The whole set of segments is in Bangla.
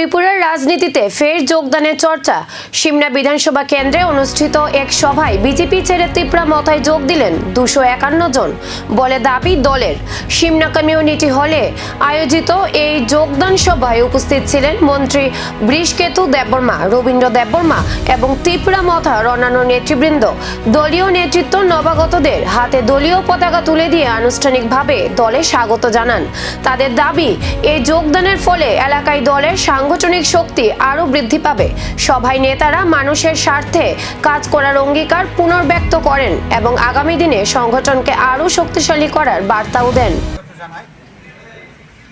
ত্রিপুরার রাজনীতিতে ফের যোগদানের চর্চা। সিমনা বিধানসভা কেন্দ্রে অনুষ্ঠিত এক সভায় বিজেপি ছেড়ে ত্রিপুরা মথায় যোগ দিলেন 251 জন বলে দাবি দলের। সিমনা কমিউনিটি হলে আয়োজিত এই যোগদান সভায় উপস্থিত ছিলেন মন্ত্রী বৃষকেতু দেববর্মা, রবীন্দ্র দেববর্মা এবং ত্রিপুরা মথার অন্যান্য নেতৃবৃন্দ। দলীয় নেতৃত্ব নবাগতদের হাতে দলীয় পতাকা তুলে দিয়ে আনুষ্ঠানিকভাবে দলে স্বাগত জানান। তাদের দাবি, এই যোগদানের ফলে এলাকায় দলের সাংগঠনিক শক্তি আরও বৃদ্ধি পাবে। সভায় নেতারা মানুষের স্বার্থে কাজ করার অঙ্গীকার পুনর্ব্যক্ত করেন এবং আগামী দিনে সংগঠনকে আরও শক্তিশালী করার বার্তাও দেন।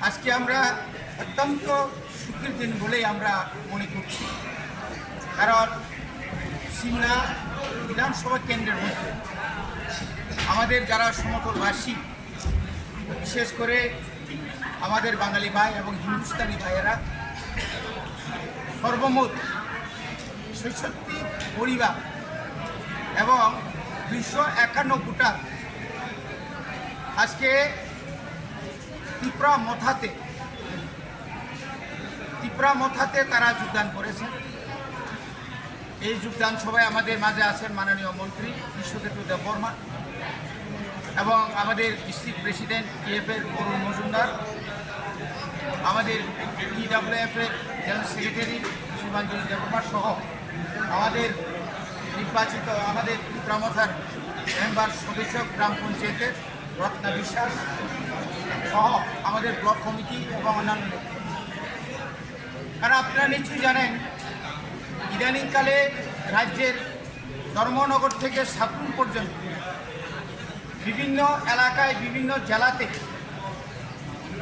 আজকে আমরা অত্যন্ত সুখের দিন বলেই আমরা মনে করছি, কারণ সিমনা বিধানসভা কেন্দ্রের মধ্যে আমাদের যারা সমতলবাসী, বিশেষ করে আমাদের বাঙালি ভাই এবং হিন্দুস্তানি ভাইয়েরা সর্বমোট ৬৬ পরিবার এবং 251 ভোটার আজকে ত্রিপুরা মথাতে তারা যোগদান করেছেন। এই যোগদান সভায় আমাদের মাঝে আছেন মাননীয় মন্ত্রী বৃষকেতু দেববর্মা এবং আমাদের ডিস্ট্রিক্ট প্রেসিডেন্ট টিএফের অরুণ মজুমদার, আমাদের টিডব্লিউএফের জেনারেল সেক্রেটারি শিবাঞ্জলি দেববর্মা সহ আমাদের নির্বাচিত আমাদের ত্রিপুরা মথার মেম্বার সদস্য গ্রাম পঞ্চায়েতের রত্না বিশ্বাস সহ আমাদের ব্লক কমিটি এবং অন্যান্য। কারণ আপনারা নিশ্চয়ই জানেন, ইদানিংকালে রাজ্যের ধর্মনগর থেকে সাতপুর পর্যন্ত বিভিন্ন এলাকায় বিভিন্ন জেলাতে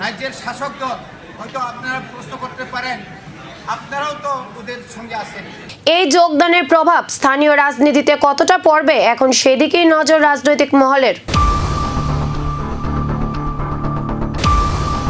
রাজ্যের শাসক দল, হয়তো আপনারা প্রশ্ন করতে পারেন, আপনারাও তো ওদের সঙ্গে আছেন। এই যোগদানের প্রভাব স্থানীয় রাজনীতিতে কতটা পড়বে, এখন সেদিকেই নজর রাজনৈতিক মহলের।